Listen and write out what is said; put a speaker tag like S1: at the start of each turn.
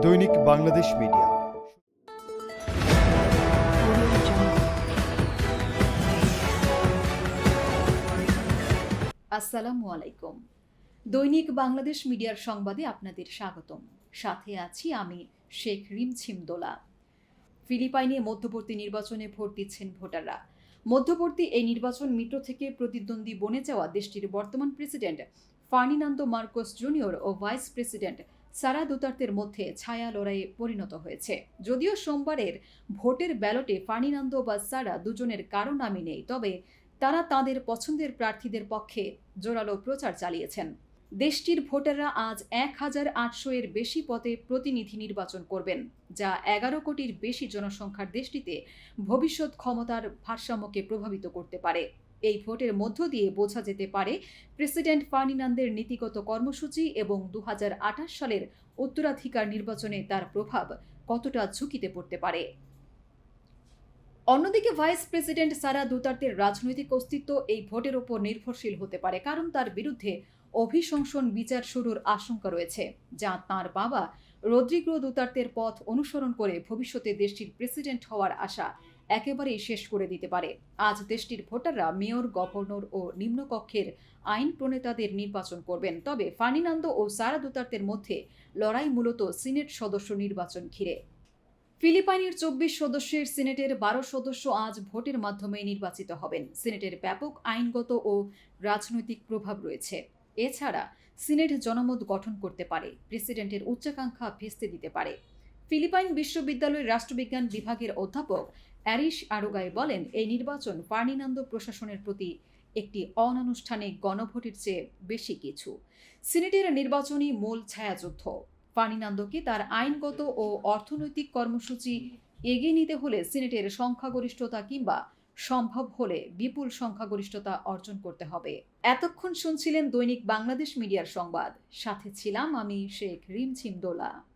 S1: দৈনিক বাংলাদেশ মিডিয়া।
S2: আসসালামু আলাইকুম। দৈনিক বাংলাদেশ মিডিয়ার সংবাদে আপনাদের স্বাগতম। সাথে আছি আমি শেখ রিমঝিম দোলা। ফিলিপাইনে মধ্যবর্তী নির্বাচনে ভোট দিচ্ছেন ভোটাররা। মধ্যবর্তী এই নির্বাচন মিত্র থেকে প্রতিদ্বন্দ্বী বনে যাওয়া দেশটির বর্তমান প্রেসিডেন্ট ফার্ডিনান্দো মার্কোস জুনিয়র ও ভাইস প্রেসিডেন্ট সারা দুতার্তের মধ্যে ছায়া লড়াইয়ে পরিণত হয়েছে। যদিও সোমবারের ভোটের ব্যালটে ফার্ডিনান্দো বা সারা দুজনের কারো নামই নেই, তবে তারা তাদের পছন্দের প্রার্থীদের পক্ষে জোরালো প্রচার চালিয়েছেন। দেশটির ভোটাররা আজ 1,800 এর বেশি পদে প্রতিনিধি নির্বাচন করবেন, যা 11 কোটির বেশি জনসংখ্যার দেশটিতে ভবিষ্যৎ ক্ষমতার ভারসাম্যকে প্রভাবিত করতে পারে। এই ভোটের মধ্য দিয়ে বোঝা যেতে পারে প্রেসিডেন্ট ফার্ডিনান্দের নীতিগত কর্মসূচি এবং 2028 সালের উত্তরাধিকার নির্বাচনে তার প্রভাব কতটা ঝুঁকিতে পড়তে পারে। অন্যদিকে ভাইস প্রেসিডেন্ট সারা দুতার্তের রাজনৈতিক অস্তিত্ব এই ভোটের ওপর নির্ভরশীল হতে পারে, কারণ তার বিরুদ্ধে অভিশংসন বিচার শুরুর আশঙ্কা রয়েছে, যা তাঁর বাবা রদ্রিগো দুতার্তের পথ অনুসরণ করে ভবিষ্যতে দেশটির প্রেসিডেন্ট হওয়ার আশা একেবারেই শেষ করে দিতে পারে। আজ দেশটির ভোটাররা মেয়র, গভর্নর ও নিম্নকক্ষের আইন প্রণেতাদের নির্বাচন করবেন। তবে ফার্ডিনান্দো ও সারা দুতার্তের মধ্যে লড়াই মূলত সিনেট সদস্য নির্বাচন ঘিরে। ফিলিপাইনের 24 সদস্যের সিনেটের 12 সদস্য আজ ভোটের মাধ্যমে নির্বাচিত হবেন। সিনেটের ব্যাপক আইনগত ও রাজনৈতিক প্রভাব রয়েছে। এছাড়া সিনেট জনমত গঠন করতে পারে, প্রেসিডেন্টের উচ্চাকাঙ্ক্ষা ভেস্তে দিতে পারে। ফিলিপাইন বিশ্ববিদ্যালয়ের রাষ্ট্রবিজ্ঞান বিভাগের অধ্যাপক অ্যারিশ আরোগাই বলেন, এই নির্বাচন ফার্ডিনান্দো প্রশাসনের প্রতি একটি অনানুষ্ঠানিক গণভোটের চেয়ে বেশি কিছু। সিনেটের নির্বাচনী মূল ছায়াযুদ্ধ। ফার্ডিনান্দোকে তার আইনগত ও অর্থনৈতিক কর্মসূচি এগিয়ে নিতে হলে সিনেটের সংখ্যাগরিষ্ঠতা কিংবা সম্ভব হলে বিপুল সংখ্যাগরিষ্ঠতা অর্জন করতে হবে। এতক্ষণ শুনছিলেন দৈনিক বাংলাদেশ মিডিয়ার সংবাদ। সাথে ছিলাম আমি শেখ রিমঝিম দোলা।